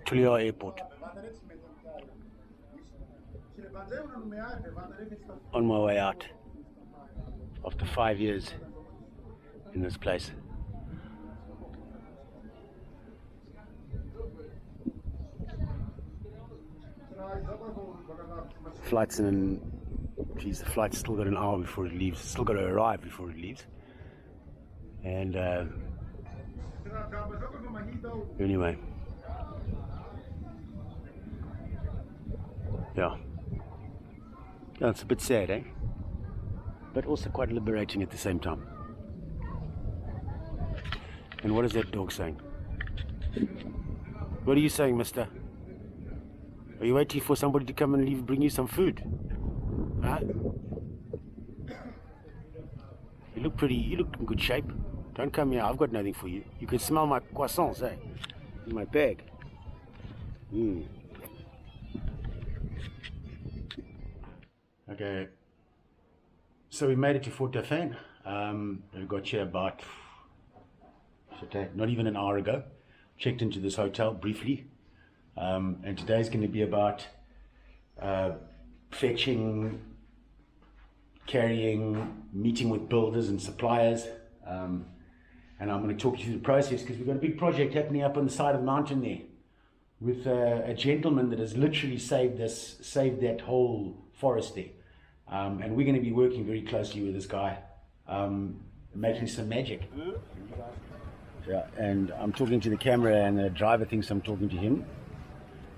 Tulia Airport. On my way out after 5 years in this place. Flight's in, geez, the flight's still got an hour before it leaves. It's still got to arrive before it leaves. And anyway, yeah, it's a bit sad, eh? But also quite liberating at the same time. And what is that dog saying? What are you saying, mister? Are you waiting for somebody to come and bring you some food? Huh? You look pretty, you look in good shape. Don't come here, I've got nothing for you. You can smell my croissants, eh? In my bag. Okay. So we made it to Fort Dauphin. We got here about, not even an hour ago. Checked into this hotel briefly. And today's going to be about fetching, carrying, meeting with builders and suppliers. And I'm going to talk you through the process because we've got a big project happening up on the side of the mountain there with a gentleman that has literally saved that whole forest there. And we're going to be working very closely with this guy, making some magic. Yeah, and I'm talking to the camera and the driver thinks I'm talking to him.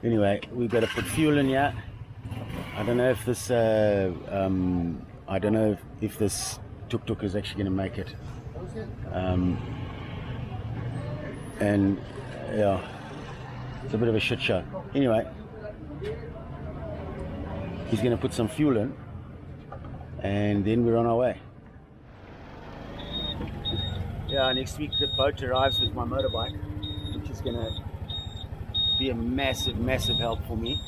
Anyway, we've got to put fuel in here. I don't know if this this tuk-tuk is actually going to make it. And yeah, it's a bit of a shit show. Anyway, he's going to put some fuel in and then we're on our way. Yeah, next week the boat arrives with my motorbike, which is going to be a massive help for me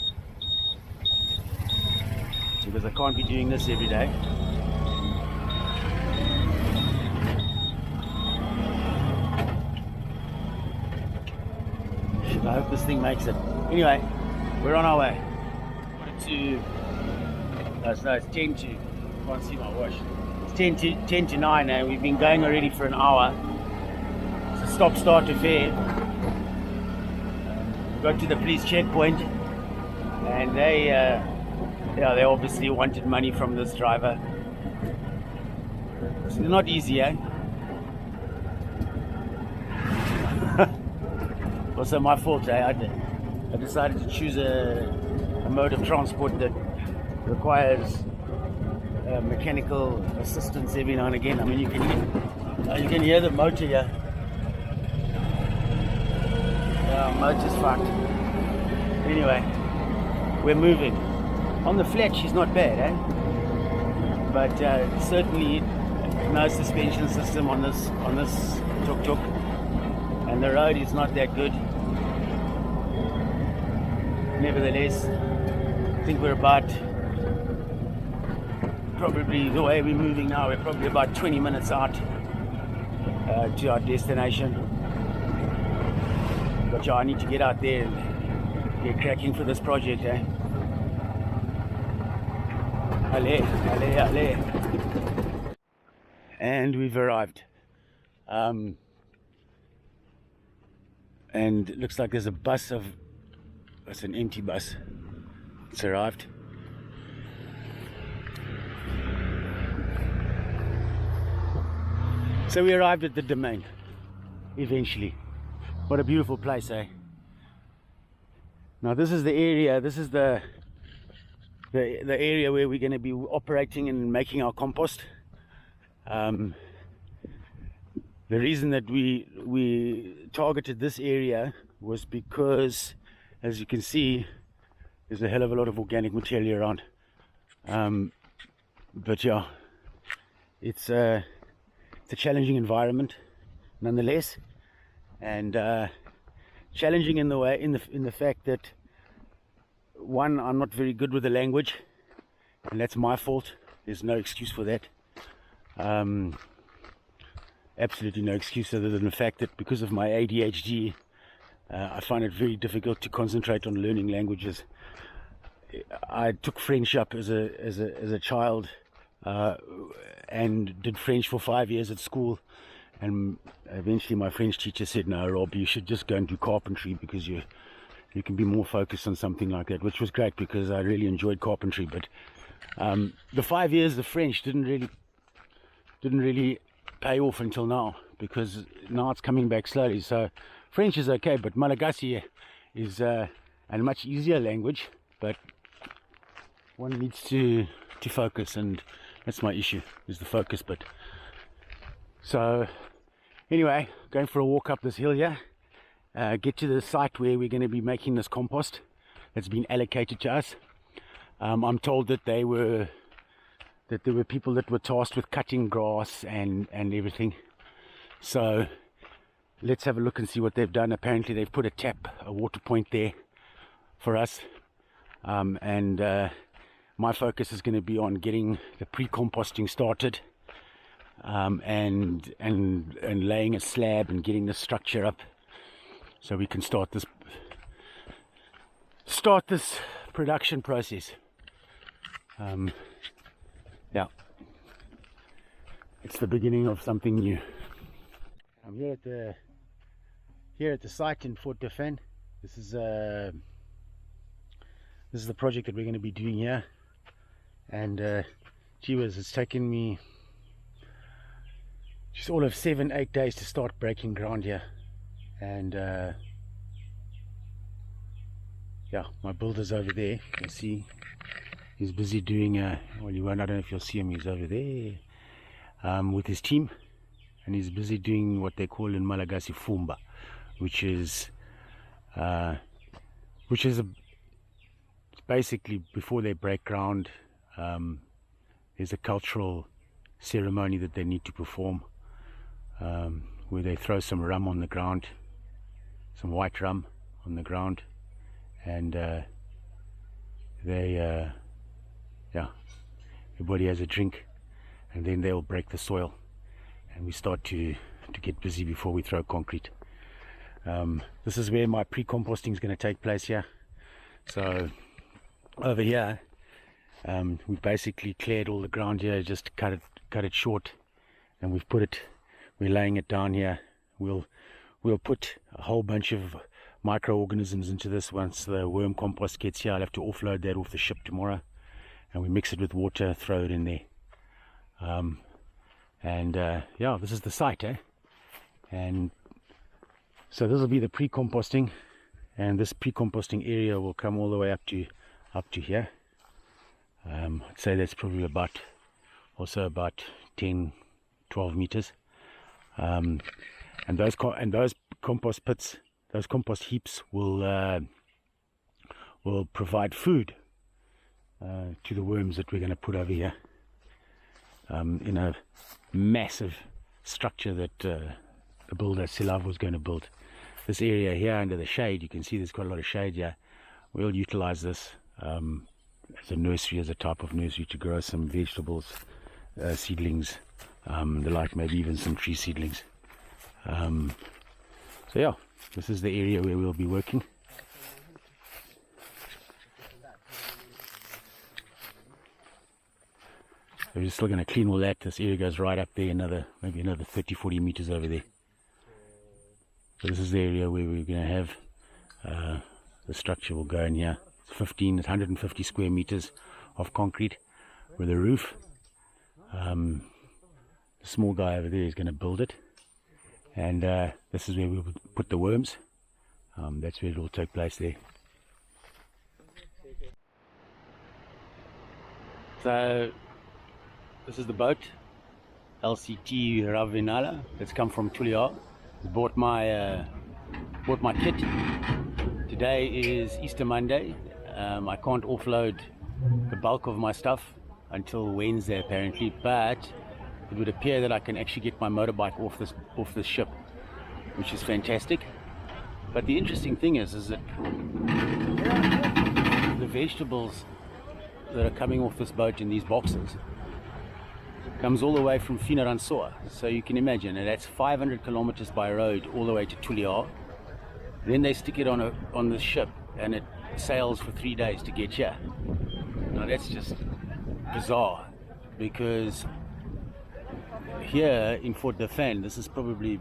because I can't be doing this every day. I hope this thing makes it. Anyway, we're on our way. It's 10 to, can't see my watch. It's 10 to 9 now. We've been going already for an hour. It's a stop-start affair. Got to the police checkpoint and they obviously wanted money from this driver. It's not easy, eh? Also my fault, eh? I decided to choose a mode of transport that requires mechanical assistance every now and again. I mean, you can hear the motor here. Motor's fucked. Anyway, we're moving. On the flat, she's not bad, eh? But certainly no suspension system on this tuk-tuk, and the road is not that good. Nevertheless, I think we're about, probably the way we're moving now, we're probably about 20 minutes out to our destination. But yeah, I need to get out there and get cracking for this project, eh? Allez, allez, allez. And we've arrived. And it looks like there's a bus of, it's an empty bus. It's arrived. So we arrived at the domain, eventually. What a beautiful place, eh? Now this is the area, this is the area where we're going to be operating and making our compost. The reason that we targeted this area was because, as you can see, there's a hell of a lot of organic material around. But yeah, it's a challenging environment nonetheless, and challenging in the fact that, one, I'm not very good with the language, and that's my fault. There's no excuse for that. Absolutely no excuse other than the fact that because of my ADHD, I find it very difficult to concentrate on learning languages. I took French up as a child, and did French for 5 years at school, and eventually my French teacher said, "No, Rob, you should just go and do carpentry because you can be more focused on something like that," which was great because I really enjoyed carpentry. But the 5 years of French didn't really pay off until now, because now it's coming back slowly. So French is okay, but Madagascar is a much easier language, but one needs to focus, and that's my issue, is the focus bit. So anyway, going for a walk up this hill here, get to the site where we're going to be making this compost that's been allocated to us. I'm told that there were people that were tasked with cutting grass and everything. So let's have a look and see what they've done. Apparently they've put a water point there for us, and my focus is going to be on getting the pre-composting started, and laying a slab and getting the structure up so we can start this production process. Yeah, it's the beginning of something new. I'm here at the site in Fort Dauphin. This is the project that we're going to be doing here, and gee whiz, it's taken me just all of 7-8 days to start breaking ground here. And yeah, my builder's over there. You can see he's busy doing well, you won't, I don't know if you'll see him. He's over there with his team, and he's busy doing what they call in Malagasy fumba, which is basically before they break ground. There's a cultural ceremony that they need to perform, where they throw some rum on the ground, some white rum on the ground, and yeah, everybody has a drink, and then they'll break the soil, and we start to get busy before we throw concrete. This is where my pre-composting is going to take place here. So over here, we've basically cleared all the ground here, just cut it short, and we're laying it down here. We'll put a whole bunch of microorganisms into this once the worm compost gets here. I'll have to offload that off the ship tomorrow, and we mix it with water, throw it in there. Yeah, this is the site, and so this will be the pre-composting, and this pre-composting area will come all the way up to here. I'd say that's probably about 10-12 meters, and those compost pits, those compost heaps will provide food to the worms that we're going to put over here, in a massive structure that the builder Silav was going to build. This area here under the shade, you can see there's quite a lot of shade here. We'll utilize this as a nursery, as a type of nursery to grow some vegetables, seedlings, the like, maybe even some tree seedlings. So yeah, this is the area where we'll be working. So we're still going to clean all that. This area goes right up there, maybe another 30-40 meters over there. So this is the area where we're going to have the structure will go in here. It's 150 square meters of concrete with a roof. The small guy over there is going to build it, and this is where we'll put the worms. That's where it will take place there. So this is the boat, LCT Ravinala, that's come from Tulia. Bought my kit. Today is Easter Monday. I can't offload the bulk of my stuff until Wednesday apparently, but it would appear that I can actually get my motorbike off this ship, which is fantastic. But the interesting thing is that the vegetables that are coming off this boat in these boxes comes all the way from Finaransoa. So you can imagine, and that's 500 kilometers by road all the way to Tulia. Then they stick it on the ship, and it sails for 3 days to get here. Now that's just bizarre, because here in Fort Dauphin, this is probably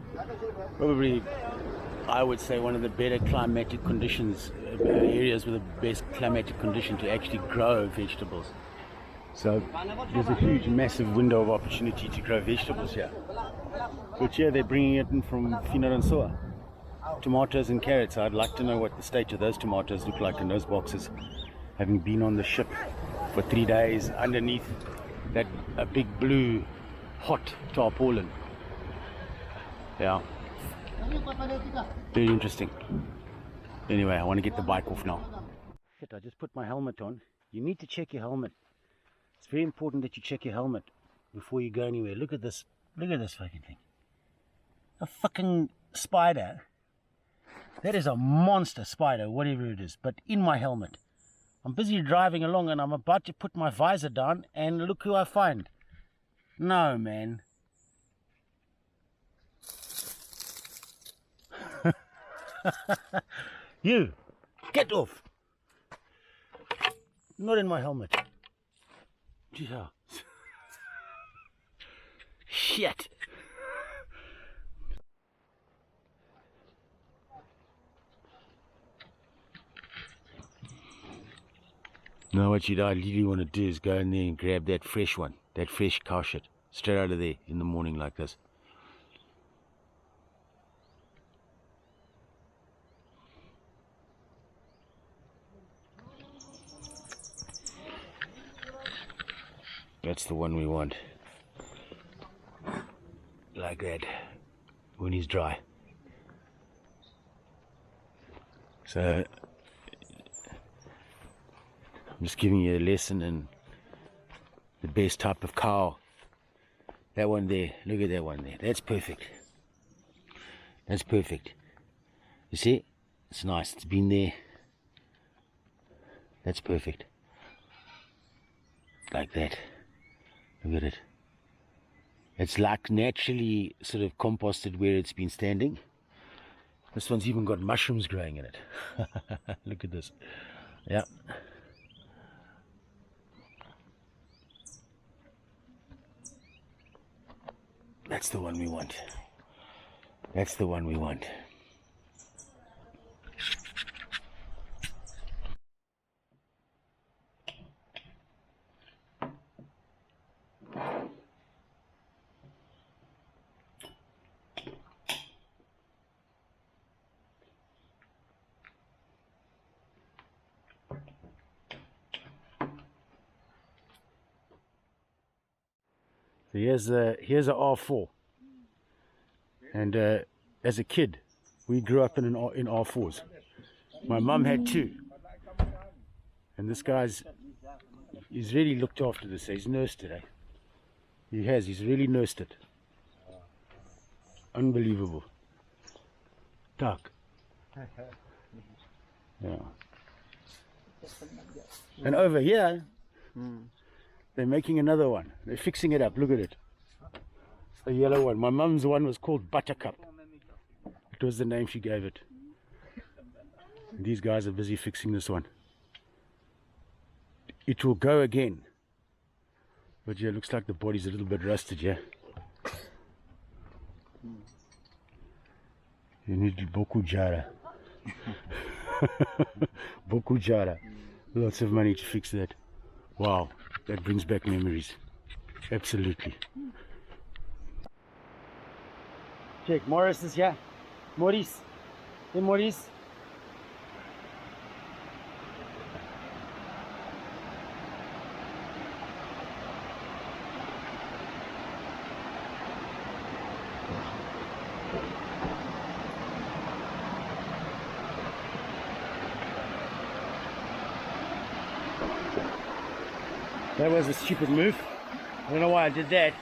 I would say one of the better climatic conditions, areas with the best climatic condition to actually grow vegetables. So there's a huge, massive window of opportunity to grow vegetables here. But here they're bringing it in from Finaransoa. Tomatoes and carrots. I'd like to know what the state of those tomatoes look like in those boxes, having been on the ship for 3 days underneath that big blue hot tarpaulin. Yeah, very interesting. Anyway, I want to get the bike off now. Shit, I just put my helmet on. You need to check your helmet. It's very important that you check your helmet before you go anywhere. Look at this fucking thing. A fucking spider. That is a monster spider, whatever it is, but in my helmet. I'm busy driving along and I'm about to put my visor down, and look who I find. No, man. You, get off. Not in my helmet. Yeah. Shit. Now what I really want to do is go in there and grab that fresh one, that fresh cow shit, straight out of there in the morning like this. That's the one we want. Like that, when he's dry. So I'm just giving you a lesson in the best type of cow. That one there, look at that one there. That's perfect. That's perfect. You see, it's nice. It's been there. That's perfect. Like that. Look at it. It's like naturally sort of composted where it's been standing. This one's even got mushrooms growing in it. Look at this. Yeah. That's the one we want. That's the one we want. So here's a R4, and as a kid we grew up in R4s. My mum had two, and this he's really looked after this. He's nursed it. He's really nursed it. Unbelievable. Duck. Yeah. And over here they're making another one. They're fixing it up. Look at it. A yellow one. My mum's one was called Buttercup. It was the name she gave it. And these guys are busy fixing this one. It will go again. But yeah, it looks like the body's a little bit rusted, yeah. You need Boku Jara. Boku Jara. Lots of money to fix that. Wow. That brings back memories. Absolutely. Check, Morris is here. Maurice. Hey, Maurice. That was a stupid move. I don't know why I did that.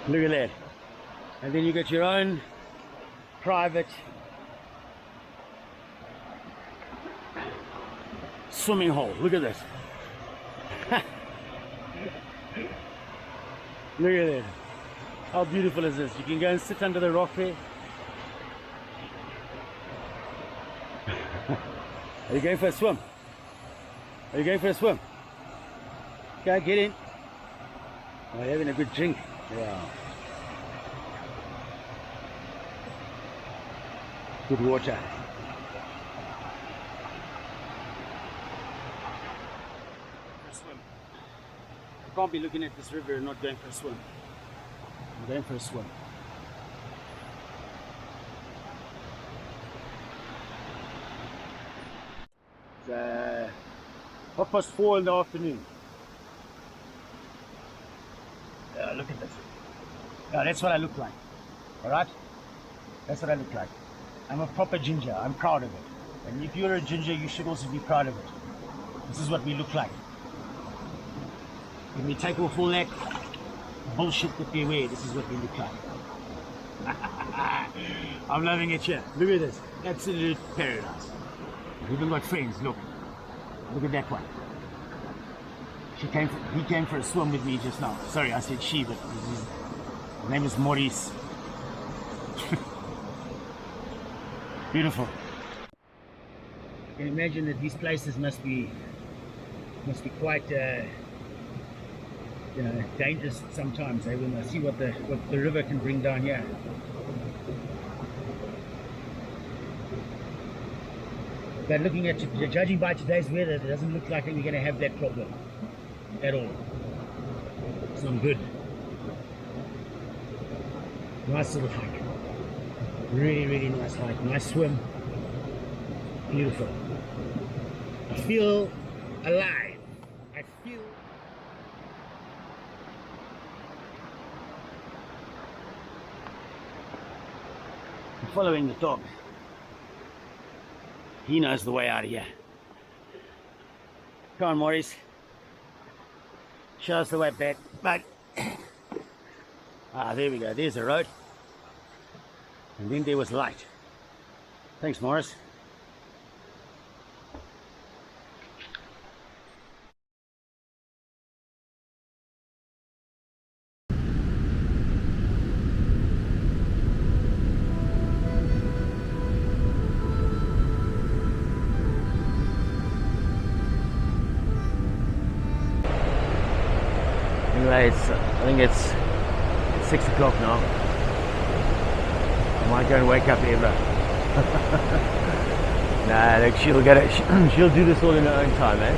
Look at that. And then you got your own private swimming hole. Look at this. Look at it. How beautiful is this? You can go and sit under the rock there. Are you going for a swim? Are you going for a swim? Go, get in. Oh, you're having a good drink. Yeah. Good water. Swim. I can't be looking at this river and not going for a swim. I'm going for a swim. It's 4:30 in the afternoon. Look at this. Yeah, that's what I look like. Alright? That's what I look like. I'm a proper ginger. I'm proud of it. And if you're a ginger, you should also be proud of it. This is what we look like. When we take off all that bullshit that we wear, this is what we look like. I'm loving it here. Look at this. Absolute paradise. We've even got friends. Look. Look at that one. He came for a swim with me just now. Sorry, I said she, but his name is Maurice. Beautiful. I can imagine that these places must be quite dangerous sometimes. When I see what the river can bring down here. But looking at judging by today's weather, it doesn't look like we're going to have that problem at all. It's not good. Nice little hike. Really, really nice hike. Nice swim. Beautiful. I feel alive. I feel. I'm following the dog. He knows the way out of here. Come on, Maurice. Show us the way back. But there we go. There's the road. And then there was light. Thanks, Maurice. Anyway, I think it's 6 o'clock now. I might go and wake up Eva. Nah, look, she'll do this all in her own time, eh?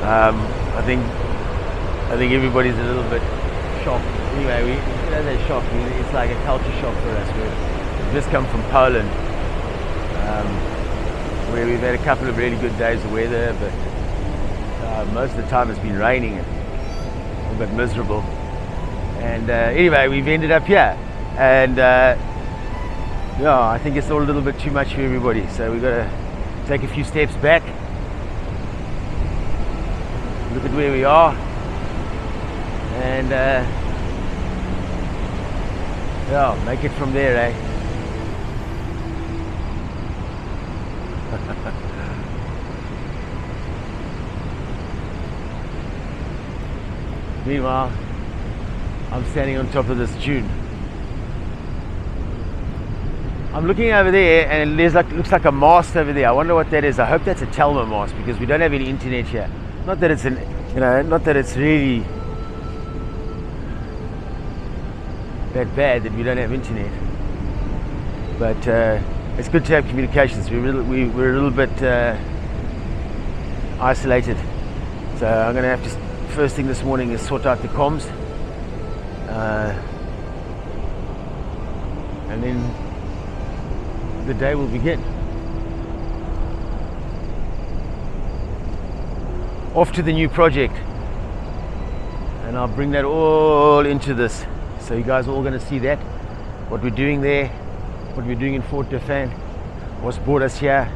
I think everybody's a little bit shocked. Anyway, they're shocked. It's like a culture shock for us. We've just come from Poland, where we've had a couple of really good days of weather, but most of the time it's been raining and a bit miserable. And anyway, we've ended up here, and I think it's all a little bit too much for everybody, so we've got to take a few steps back, look at where we are, and make it from there, eh? Meanwhile, I'm standing on top of this dune. I'm looking over there, and there's looks like a mast over there. I wonder what that is. I hope that's a Telma mast, because we don't have any internet here. Not that it's not that it's really that bad that we don't have internet, but it's good to have communications. We're a little bit isolated, so I'm going to have to. First thing this morning is sort out the comms, and then the day will begin. Off to the new project, and I'll bring that all into this, so you guys are all going to see that, what we're doing there, what we're doing in Fort Dauphin, what's brought us here,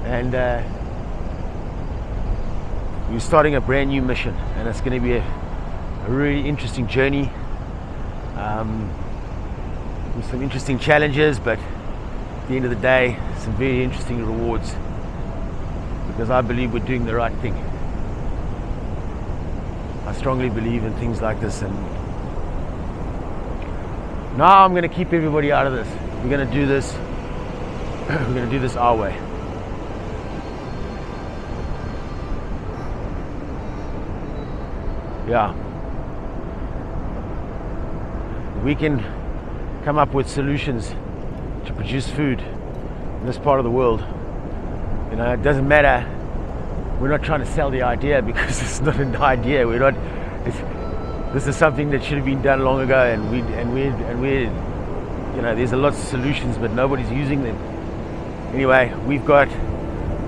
and we're starting a brand new mission, and it's going to be a really interesting journey, with some interesting challenges, but at the end of the day, some very interesting rewards. because I believe we're doing the right thing. I strongly believe in things like this, and now I'm going to keep everybody out of this. We're going to do this. We're going to do this our way. Yeah. We can come up with solutions to produce food in this part of the world. You know, it doesn't matter. We're not trying to sell the idea, because it's not an idea. We're not. This is something that should have been done long ago, and we, you know, there's a lot of solutions, but nobody's using them. Anyway, we've got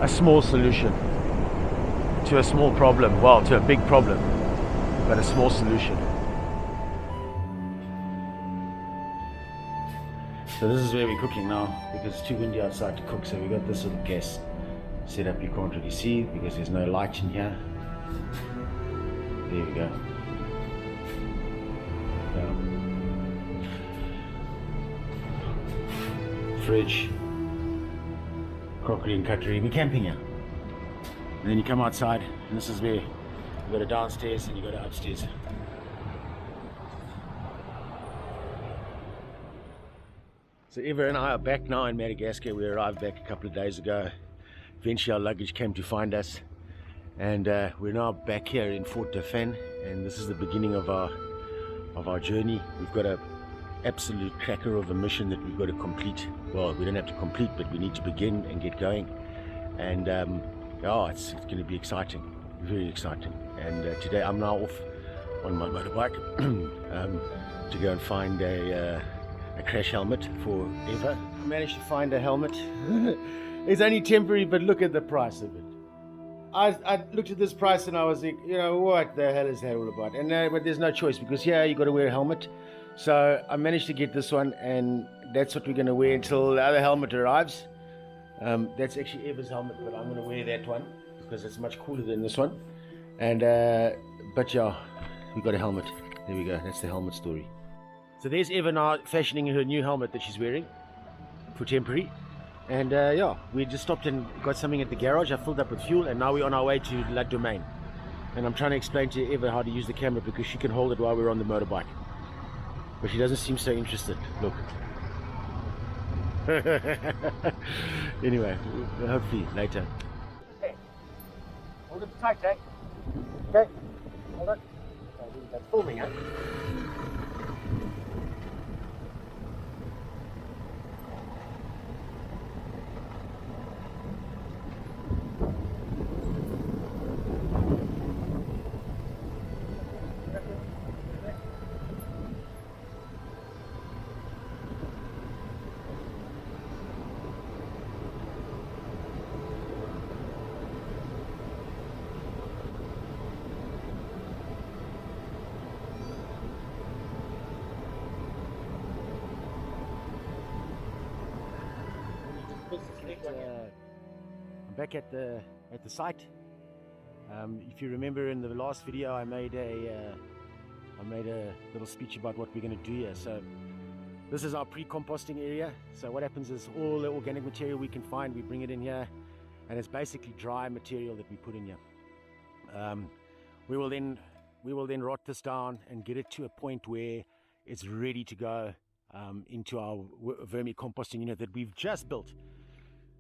a small solution to a small problem. Well, to a big problem, but a small solution. So this is where we're cooking now, because it's too windy outside to cook. So we got this little gas set up. You can't really see because there's no light in here. There we go. Fridge, crockery and cutlery. We're camping here. And then you come outside, and this is where you go to downstairs and you go to upstairs. So Eva and I are back now in Madagascar. We arrived back a couple of days ago. Eventually our luggage came to find us, and we're now back here in Fort Dauphin, and this is the beginning of our journey. We've got a absolute cracker of a mission that we've got to complete. Well, we don't have to complete, but we need to begin and get going. And it's going to be exciting, very exciting. And today I'm now off on my motorbike to go and find a crash helmet for Eva. I managed to find a helmet. It's only temporary, but look at the price of it. I looked at this price and I was like, you know, what the hell is that all about? And but there's no choice, because here you got to wear a helmet. So I managed to get this one, and that's what we're going to wear until the other helmet arrives. That's actually Eva's helmet, but I'm going to wear that one because it's much cooler than this one. And but yeah, we got a helmet. There we go. That's the helmet story. So there's Eva now fashioning her new helmet that she's wearing for temporary. And yeah, we just stopped and got something at the garage. I filled up with fuel, and now we're on our way to La Domaine. And I'm trying to explain to Eva how to use the camera, because she can hold it while we're on the motorbike. But she doesn't seem so interested. Look. Anyway, hopefully later. Hey, hold it tight, eh? Okay, hold it. That's filming, eh? I'm back at the site. If you remember in the last video, I made a little speech about what we're going to do here. So this is our pre-composting area. So what happens is all the organic material we can find, we bring it in here, and it's basically dry material that we put in here. We will then rot this down and get it to a point where it's ready to go into our vermicomposting unit that we've just built.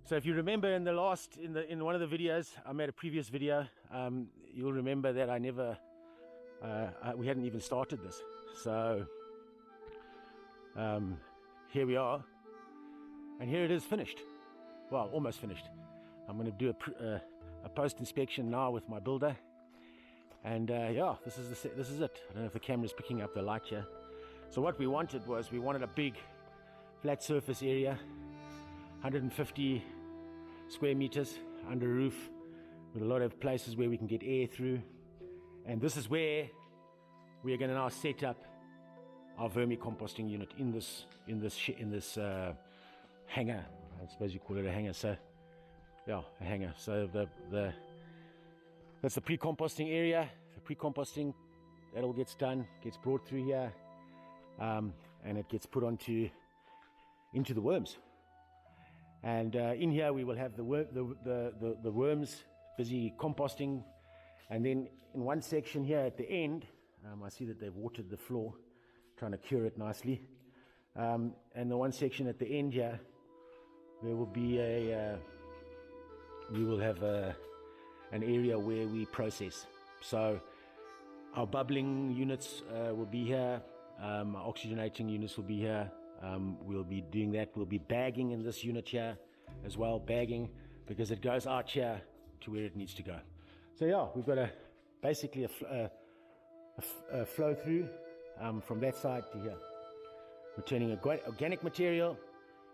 So if you remember in one of the videos, I made a previous video, you'll remember that we hadn't even started this. So here we are, and here it is finished. Well, almost finished. I'm going to do a post inspection now with my builder, and yeah, this is it. I don't know if the camera's picking up the light here. So what we wanted a big flat surface area, 150 square meters under roof, with a lot of places where we can get air through. And this is where we are going to now set up our vermicomposting unit in this hangar. I suppose you call it a hangar. So yeah, a hangar. So that's the pre-composting area. The pre-composting, that all gets done, gets brought through here, and it gets put into the worms. And in here we will have the worms busy composting. And then in one section here at the end, I see that they've watered the floor, trying to cure it nicely. And the one section at the end here, there will be we will have an area where we process. So our bubbling units will be here, our oxygenating units will be here. We'll be doing that. We'll be bagging in this unit here as well, bagging, because it goes out here to where it needs to go. So yeah, we've got basically a flow through from that side to here. We're turning organic material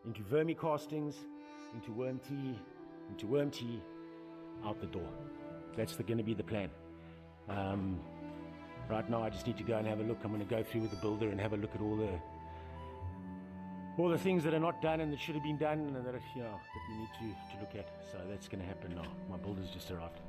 into vermicastings, into worm tea, out the door. That's going to be the plan. Right now I just need to go and have a look. I'm going to go through with the builder and have a look at all the things that are not done and that should have been done, and that that we need to look at. So that's going to happen now. My builder's just arrived.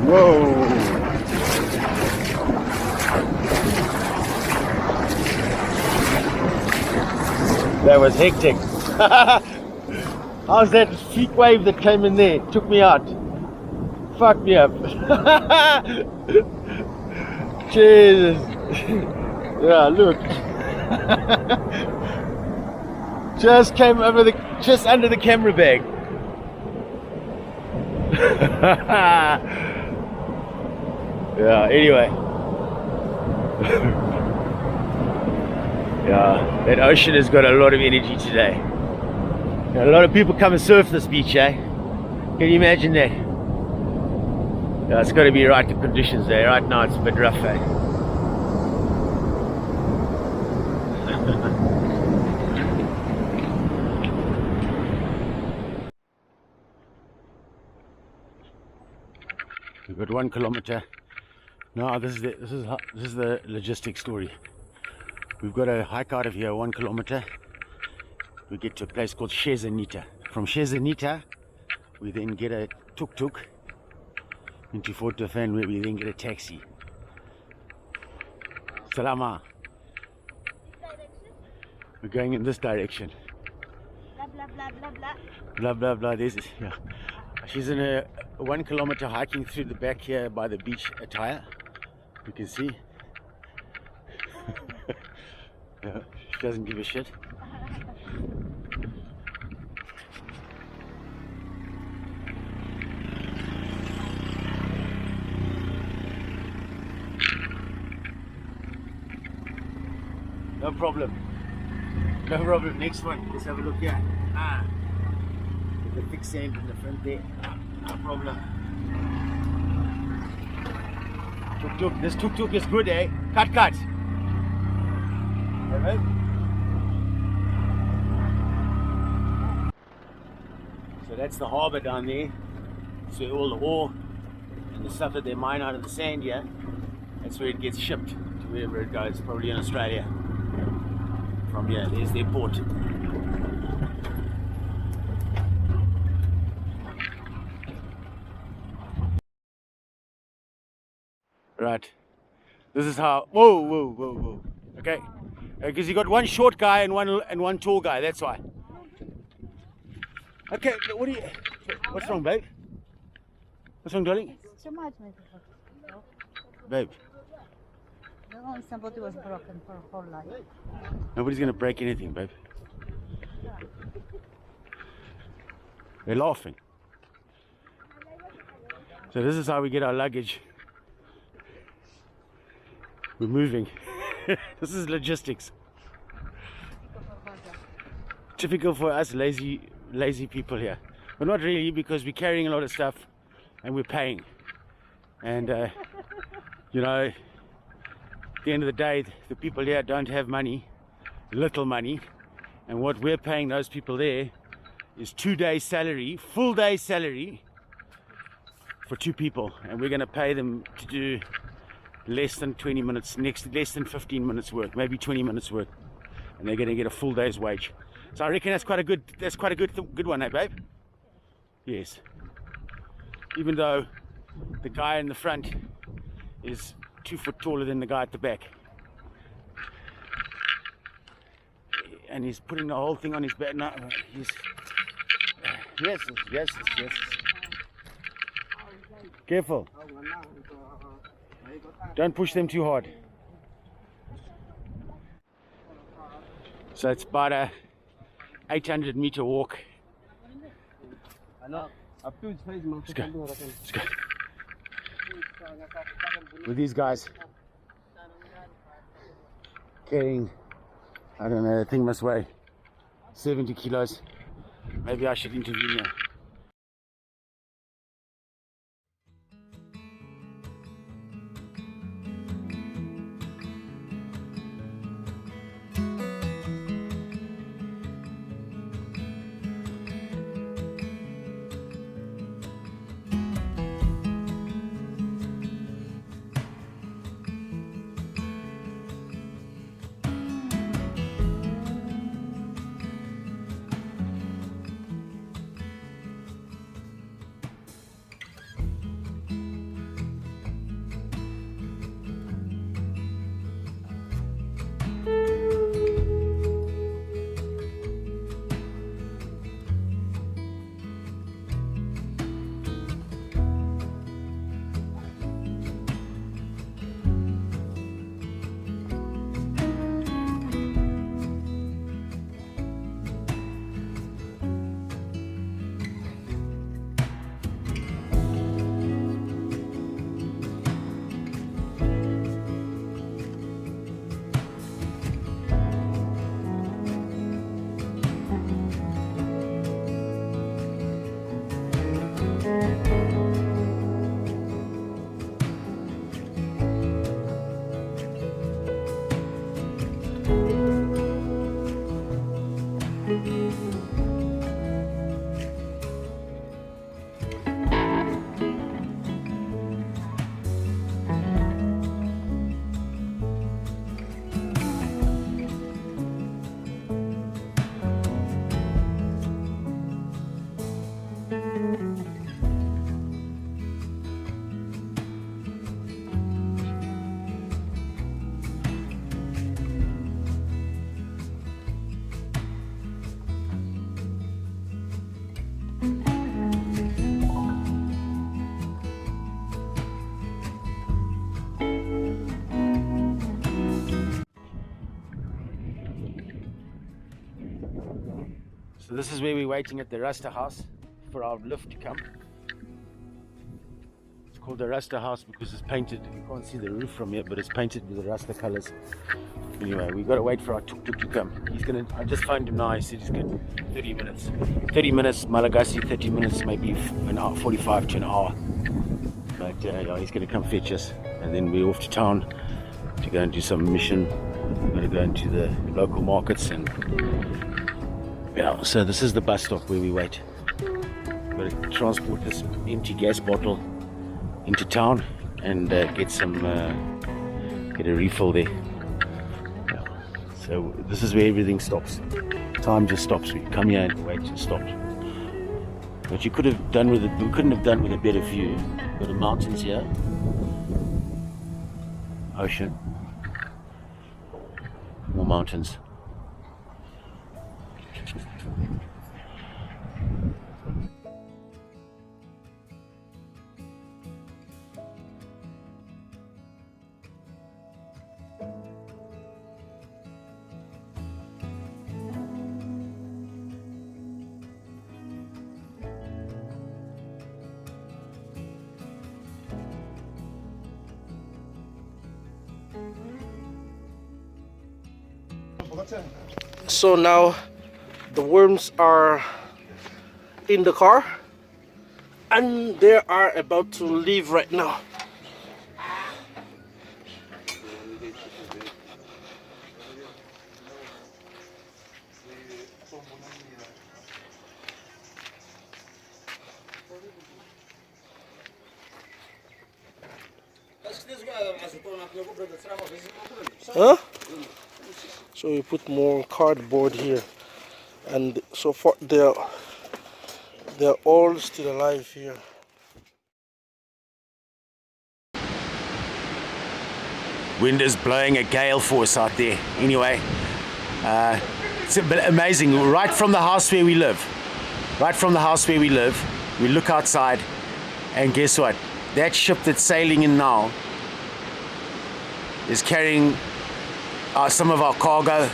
Whoa! That was hectic. How's that heat wave that came in there? Took me out. Fucked me up. Jesus. Yeah, look. Just came over just under the camera bag. Yeah, anyway. Yeah, that ocean has got a lot of energy today. A lot of people come and surf this beach, eh? Can you imagine that? Yeah, it's got to be right, the conditions there. Right now it's a bit rough, eh? We've got 1 kilometer. Now this is the logistics story. We've got to hike out of here 1 kilometer. We get to a place called Shezanita. From Shezanita, we then get a tuk-tuk into Fort Dauphin, where we then get a taxi. Salama. We're going in this direction. Blah blah blah blah blah. Blah blah blah. Yeah. She's in a 1 kilometer hiking through the back here by the beach attire. You can see. Yeah, she doesn't give a shit. No problem. No problem. Next one. Let's have a look here. The thick sand in the front there. No problem. Tuk-tuk. This tuk-tuk is good, eh? Cut. Hello? So that's the harbour down there. So all the ore and the stuff that they mine out of the sand here, that's where it gets shipped to wherever it goes, probably in Australia. From here, there's their port. Right, this is how. Whoa. Okay, because you got one short guy and one tall guy. That's why. Okay, what's wrong, babe? What's wrong, darling? It's too much, maybe. Babe. Somebody was broken for a whole life. Nobody's gonna break anything, babe. They're laughing. So this is how we get our luggage. We're moving. This is logistics. Typical for us lazy people here. But not really, because we're carrying a lot of stuff and we're paying. And you know, at the end of the day, the people here don't have money, little money, and what we're paying those people there is 2 days salary, full day salary for 2 people, and we're going to pay them to do less than 20 minutes, less than 15 minutes work, maybe 20 minutes work, and they're going to get a full day's wage. So I reckon that's quite a good one, eh, babe? Yes. Even though the guy in the front is 2 foot taller than the guy at the back. And he's putting the whole thing on his back now. Yes. Careful. Don't push them too hard. So it's about a 800-meter walk. Let's go. With these guys carrying, I don't know, the thing must weigh 70 kilos. Maybe I should intervene here. So this is where we're waiting at the Rasta house for our lift to come. It's called the Rasta house because it's painted. You can't see the roof from here, but it's painted with the Rasta colors. Anyway, we've got to wait for our tuk-tuk to come. I just phoned him now. He said he's good. 30 minutes. 30 minutes, Malagasy, 30 minutes, maybe an hour, 45 to an hour. But yeah, he's going to come fetch us. And then we're off to town to go and do some mission. We're going to go into the local markets and yeah, so this is the bus stop where we wait. We've got to transport this empty gas bottle into town and get a refill there. Yeah. So this is where everything stops. Time just stops. We come here and wait, it stops. But you could have done with it. We couldn't have done with a better view. We've got the mountains here, ocean, more mountains. So now the worms are in the car and they are about to leave right now. Huh? So we put more cardboard here and so far they're all still alive here. Wind is blowing a gale force out there. Anyway, it's a bit amazing. Right from the house where we live, we look outside, and guess what? That ship that's sailing in now is carrying some of our cargo,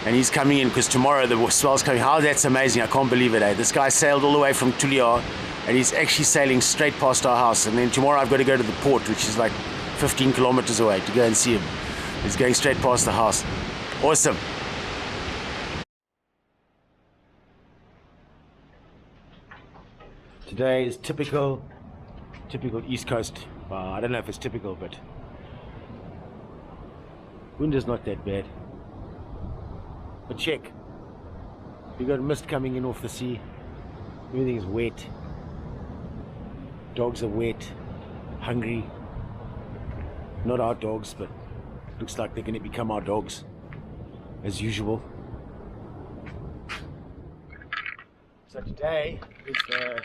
and he's coming in because tomorrow the swell's coming. How that's amazing! I can't believe it. This guy sailed all the way from Tulia, and he's actually sailing straight past our house. And then tomorrow I've got to go to the port, which is like 15 kilometers away, to go and see him. He's going straight past the house. Awesome. Today is typical East Coast. Well, I don't know if it's typical, but wind is not that bad. But check, you got mist coming in off the sea. Everything is wet. Dogs are wet, hungry. Not our dogs, but looks like they're going to become our dogs, as usual. So today is the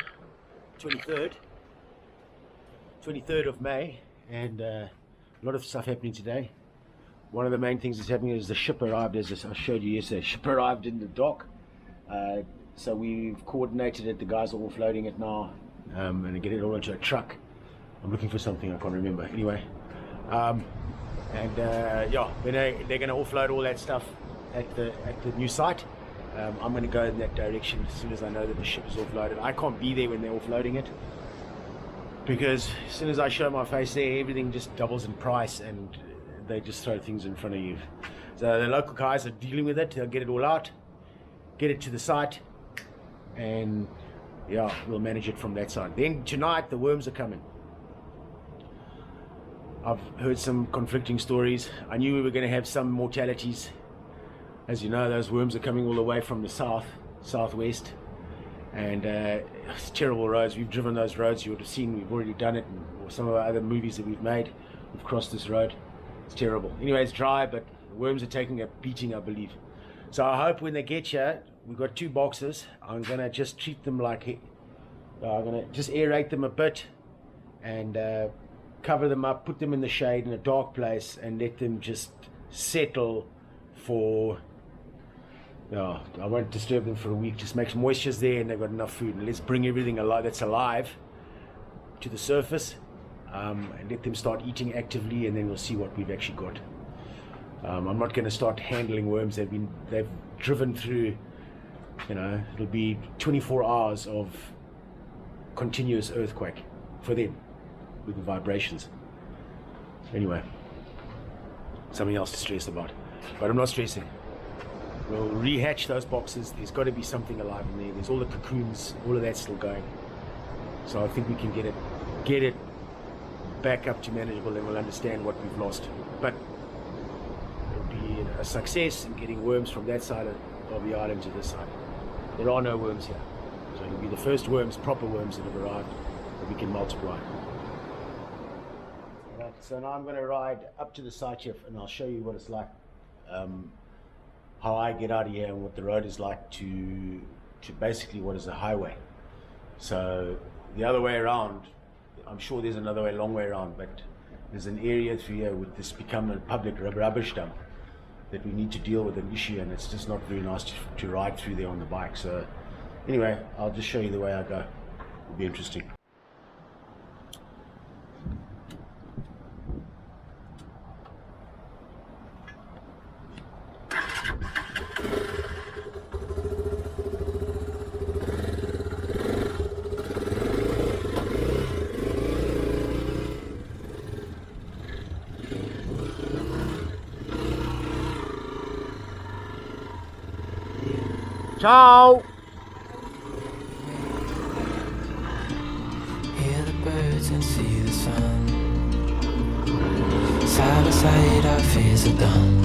23rd of May, and a lot of stuff happening today. One of the main things that's happening is the ship arrived, as I showed you yesterday. Ship arrived in the dock, so we've coordinated it. The guys are offloading it now, and get it all into a truck. I'm looking for something, I can't remember. Anyway. Yeah, they're going to offload all that stuff at the new site. I'm going to go in that direction as soon as I know that the ship is offloaded. I can't be there when they're offloading it, because as soon as I show my face there, everything just doubles in price, and they just throw things in front of you. So the local guys are dealing with it. They'll get it all out, get it to the site, and yeah, we'll manage it from that side. Then tonight the worms are coming. I've heard some conflicting stories. I knew we were going to have some mortalities. As you know, those worms are coming all the way from the southwest, and it's terrible roads. We've driven those roads. You would have seen. We've already done it, or some of our other movies that we've made. We've crossed this road. It's terrible. Anyway, it's dry, but the worms are taking a beating, I believe. So I hope when they get here, we've got 2 boxes. I'm gonna just treat them like, I'm gonna just aerate them a bit, and cover them up, put them in the shade in a dark place, and let them just settle for, I won't disturb them for a week. Just make some moistures there, and they've got enough food. And let's bring everything alive that's alive to the surface, and let them start eating actively, and then we'll see what we've actually got. I'm not going to start handling worms. They've driven through, it'll be 24 hours of continuous earthquake for them, with the vibrations. Anyway, something else to stress about, but I'm not stressing. We'll rehatch those boxes. There's got to be something alive in there. There's all the cocoons, all of that's still going. So I think we can get it back up to manageable, and we'll understand what we've lost. But it'll be a success in getting worms from that side of the island to this side. There are no worms here, so it'll be the first worms, proper worms, that have arrived that we can multiply. So now I'm going to ride up to the site here, and I'll show you what it's like, how I get out of here, and what the road is like to basically what is a highway. So the other way around, I'm sure there's another way, long way around, but there's an area through here with this become a public rubbish dump that we need to deal with an issue, and it's just not very nice to ride through there on the bike. So anyway, I'll just show you the way I go. It'll be interesting. Ciao! Hear the birds and see the sun. Side by side our fears are done.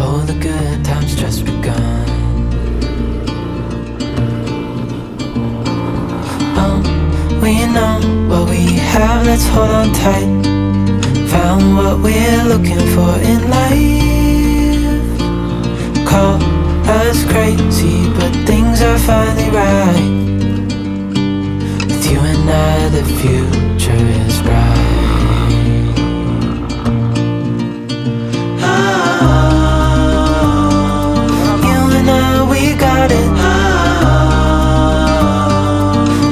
All the good times just begun. We know what we have, let's hold on tight. Found what we're looking for in life. Call us crazy, but things are finally right. With you and I, the future is bright. You and I, we got it.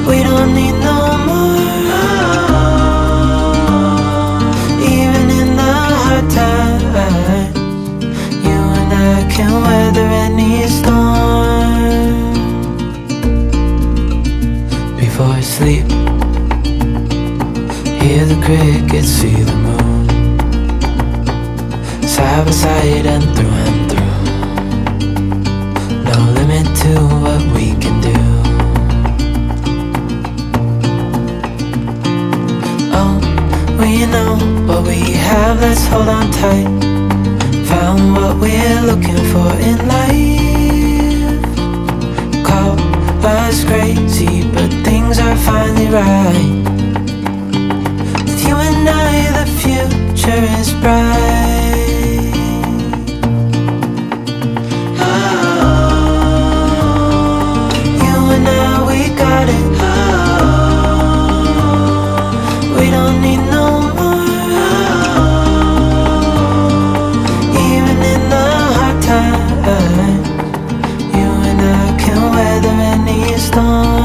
We don't need no more. Even in the hard times, you and I can weather any storm. Before I sleep, hear the crickets, see the moon. Side by side and through. No limit to what we can do. Oh, we know what we have, let's hold on tight. Found what we're looking for in life. Call us crazy, but things are finally right. With you and I, the future is bright. You and I, we got it. We don't need no more. Even in the hard times, you and I can weather any storm.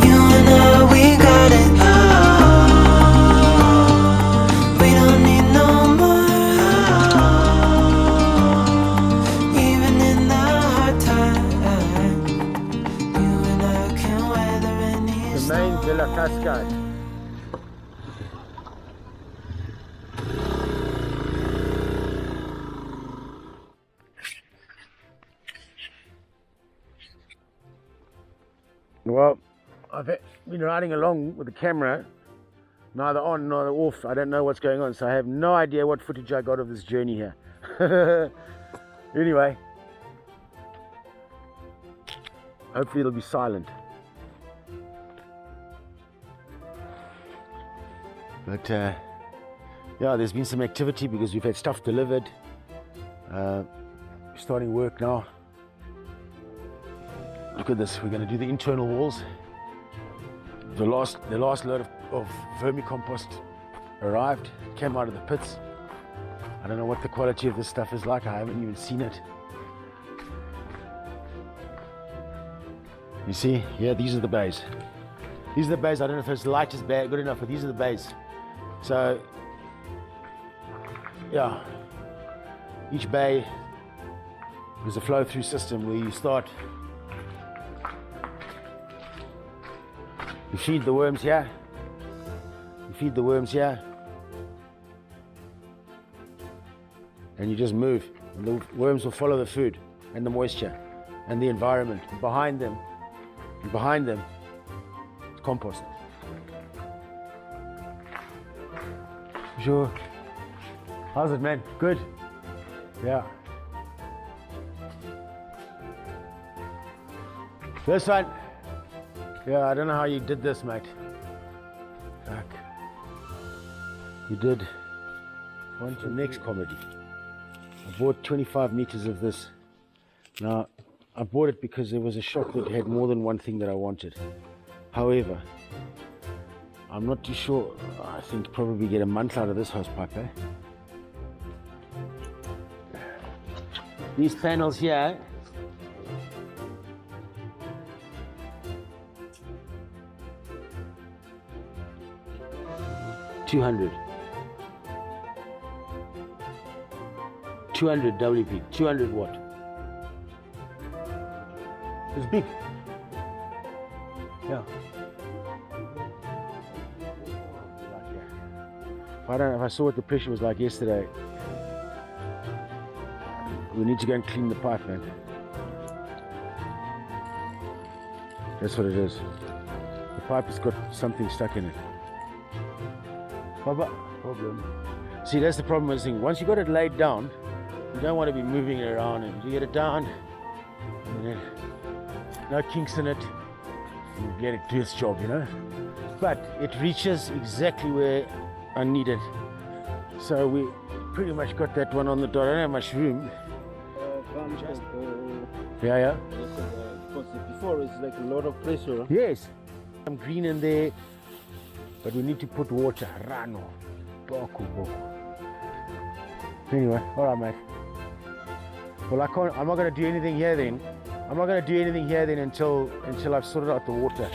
You and I, we got it. We don't need no more. Even in the hard times, you and I can weather any storm. Madagascar. Well, I've been riding along with the camera, neither on nor off. I don't know what's going on, so I have no idea what footage I got of this journey here. Anyway, hopefully it'll be silent. But yeah, there's been some activity because we've had stuff delivered. Starting work now. Look at this, we're going to do the internal walls. The last load of vermicompost arrived, came out of the pits. I don't know what the quality of this stuff is like, I haven't even seen it. You see, yeah, these are the bays. These are the bays, I don't know if it's the light is bad, good enough, but these are the bays. So, yeah, each bay is a flow-through system where you start. You feed the worms here. You feed the worms here. And you just move. And the worms will follow the food and the moisture and the environment. And behind them, it's compost. Sure. How's it, man? Good? Yeah. This one. Yeah, I don't know how you did this, mate. Fuck. You did. On to the next comedy. I bought 25 meters of this. Now, I bought it because there was a shop that had more than one thing that I wanted. However, I'm not too sure. I think probably get a month out of this hosepipe, eh? These panels here, 200 WP, 200 watt. It's big. Yeah. If I saw what the pressure was like yesterday, we need to go and clean the pipe, man. That's what it is. The pipe has got something stuck in it. Problem. See, that's the problem with this thing. Once you got it laid down, you don't want to be moving it around, and you get it down, and then no kinks in it, you let it do its job, you know. But it reaches exactly where I need it. So we pretty much got that one on the dot. I don't have much room. Yeah. Because before it's like a lot of pressure. Yes. Some green in there, but we need to put water. Rano. Boku. Anyway, alright mate. Well, I'm not going to do anything here then. I'm not going to do anything here then until I've sorted out the water.